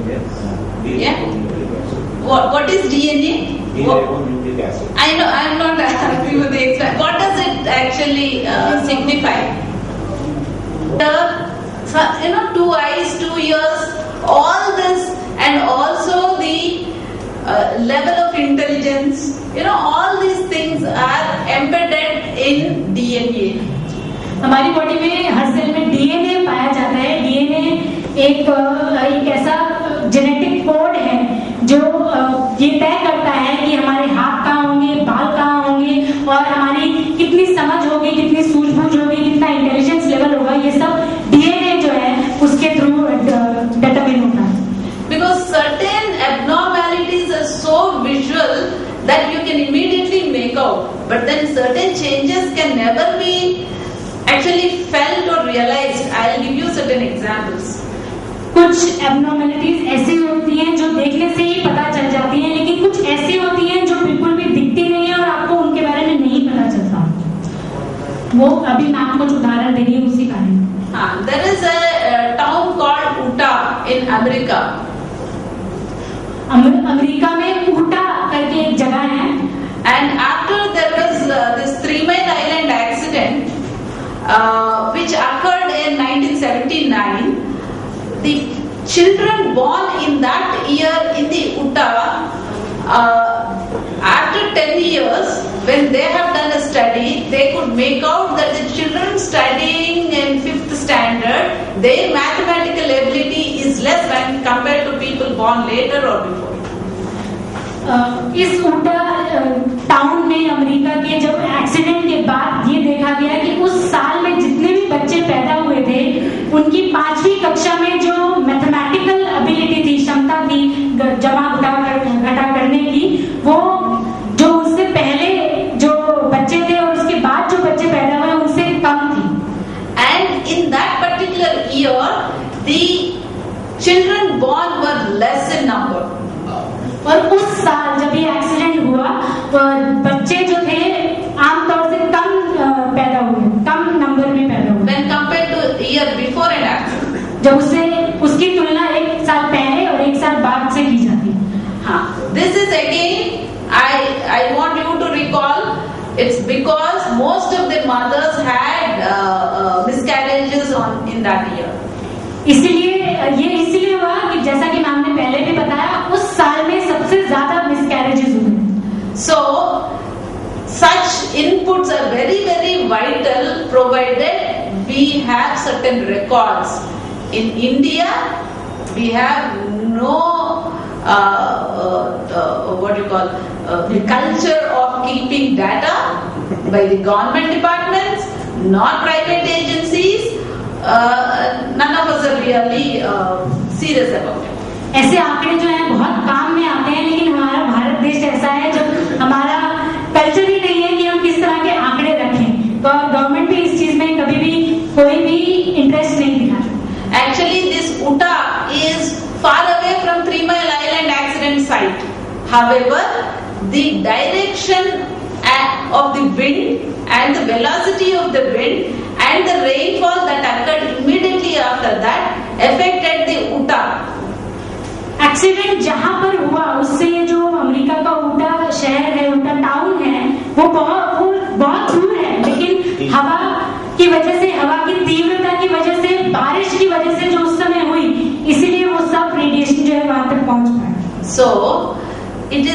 Yeah. What is DNA? Deoxyribonucleic acid. I know, I'm not happy with the explain. What does it actually signify? You know, 2 eyes, 2 ears, all this, and also the level of intelligence. You know, all these things are embedded in DNA. हमारी body में हर cell में DNA पाया जाता है। DNA एक ऐसा genetic code है जो ये तय करता है कि हमारे हाथ कहाँ होंगे, बाल कहाँ होंगे, और हमारी कितनी समझ होगी, कितनी सूझबूझ होगी, कितना इंटेलिजेंस लेवल होगा, ये सब डीएनए जो है उसके थ्रू डिटरमिन होता है। Because certain abnormalities are so visual that you can immediately make out, but then certain changes can never be actually felt or realized. I'll give you certain examples. कुछ abnormalities ऐसी होती हैं जो देखने से ही पता चल जाती हैं, लेकिन कुछ ऐसी होती हैं जो बिल्कुल भी दिखती नहीं है और आपको उनके बारे में नहीं पता चलता। वो अभी मैं आपको कुछ उदाहरण दे रही हूँ उसी का है। There is a town called Utah in America. America में ऊटा करके एक जगह है। And after there was this 3 Mile Island accident, which occurred in 1979, the children born in that year in the Utah, after 10 years, when they have done a study, they could make out that the children studying in 5th standard, their mathematical ability is less when compared to people born later or before. इस ऊटा town में America के जब accident के बाद ये देखा गया कि उस साल में जितने भी बच्चे पैदा हुए थे, उनकी 5वीं कक्षा में जो मैथमेटिकल एबिलिटी थी, क्षमता थी जमा घटा करने की, वो जो उससे पहले जो बच्चे थे और उसके बाद जो बच्चे पैदा हुए उनसे कम थी। And in that particular year, the children born were less in number. और उस साल जब ये एक्सीडेंट हुआ, बच्चे जो थे आमतौर से कम पैदा हुए, कम नंबर में पैदा हुए। When compared to year before and after. जब उसकी तुलना 1 साल पहले और 1 साल बाद से की जाती है। This is again, I want you to recall, it's because most of the mothers had miscarriages in that year. इसीलिए हुआ कि जैसा कि मैम ने पहले भी बताया, उस साल में सबसे ज्यादा मिसकैरेजेस हुए। So such inputs are very, very vital provided we have certain records. In India, we have no the culture of keeping data by the government departments, not private agencies. None of us are really serious about it. ऐसे आंकड़े जो हैं बहुत काम में आते हैं, लेकिन हमारा भारत देश ऐसा है जब हमारा कल्चर ही नहीं है कि हम किस तरह के आंकड़े रखें, तो गवर्नमेंट भी इस चीज में कभी भी कोई भी इंटरेस्ट नहीं दिखाता। Actually, this Utah is far away from 3 Mile Island accident site. However, the direction of the wind and the velocity of the wind and the rainfall that occurred immediately after that affected the Utah. Accident जहां पर हुआ उससे जो America का ऊटा शहर है, ऊटा town है, वो बहुत दूर है, लेकिन हवा की वजह से, हवा की तीव्रता की वजह से, बारिश की वजह से जो उस समय हुई, इसीलिए वो सब रेडिएशन जो है वहां तक पहुंच पाया। So it is